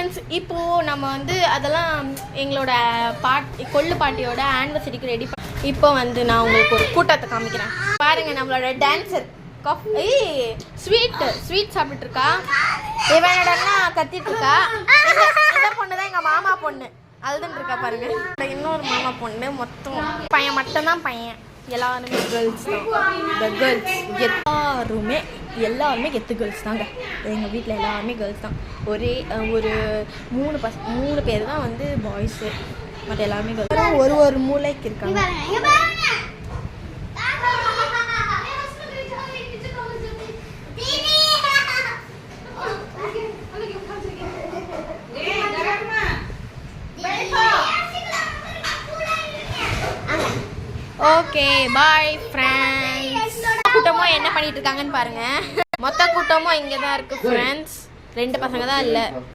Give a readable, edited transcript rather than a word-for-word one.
Friends, இப்போது நம்ம வந்து அதெல்லாம் எங்களோட கொள்ளு பாட்டியோட ஆனிவர்சரிக்கு ரெடி பண்ணி இப்போ வந்து நான் உங்களுக்கு ஒரு கூட்டத்தை காமிக்கிறேன். பாருங்கள், நம்மளோட டான்ஸர் ஸ்வீட் சாப்பிட்டு இருக்கா. இவனடனா கத்திட்டு இருக்கா. இந்த பொண்ணு தான் எங்கள் மாமா பொண்ணு, அழுதுன்னு இருக்கா பாருங்க. இன்னொரு மாமா பொண்ணு. மொத்தம் பையன் மட்டும்தான் பையன். எல்லாருமே கேர்ள்ஸ் தான். இந்த கேர்ள்ஸ் எல்லாருமே கெத்து கேர்ள்ஸ் தாங்க. எங்கள் வீட்டில் எல்லாருமே கேர்ள்ஸ் தான். ஒரு 3 பேர் தான் வந்து பாய்ஸு. மற்ற எல்லாருமே கேர்ள்ஸ். ஒரு மூளைக்கு இருக்காங்க. Okay, bye friends. கூட்டமும் என்ன பண்ணிட்டு இருக்காங்கன்னு பாருங்க. மொத்த கூட்டமும் இங்கே தான் இருக்கு ஃப்ரெண்ட்ஸ். 2 பசங்க தான் இல்லை.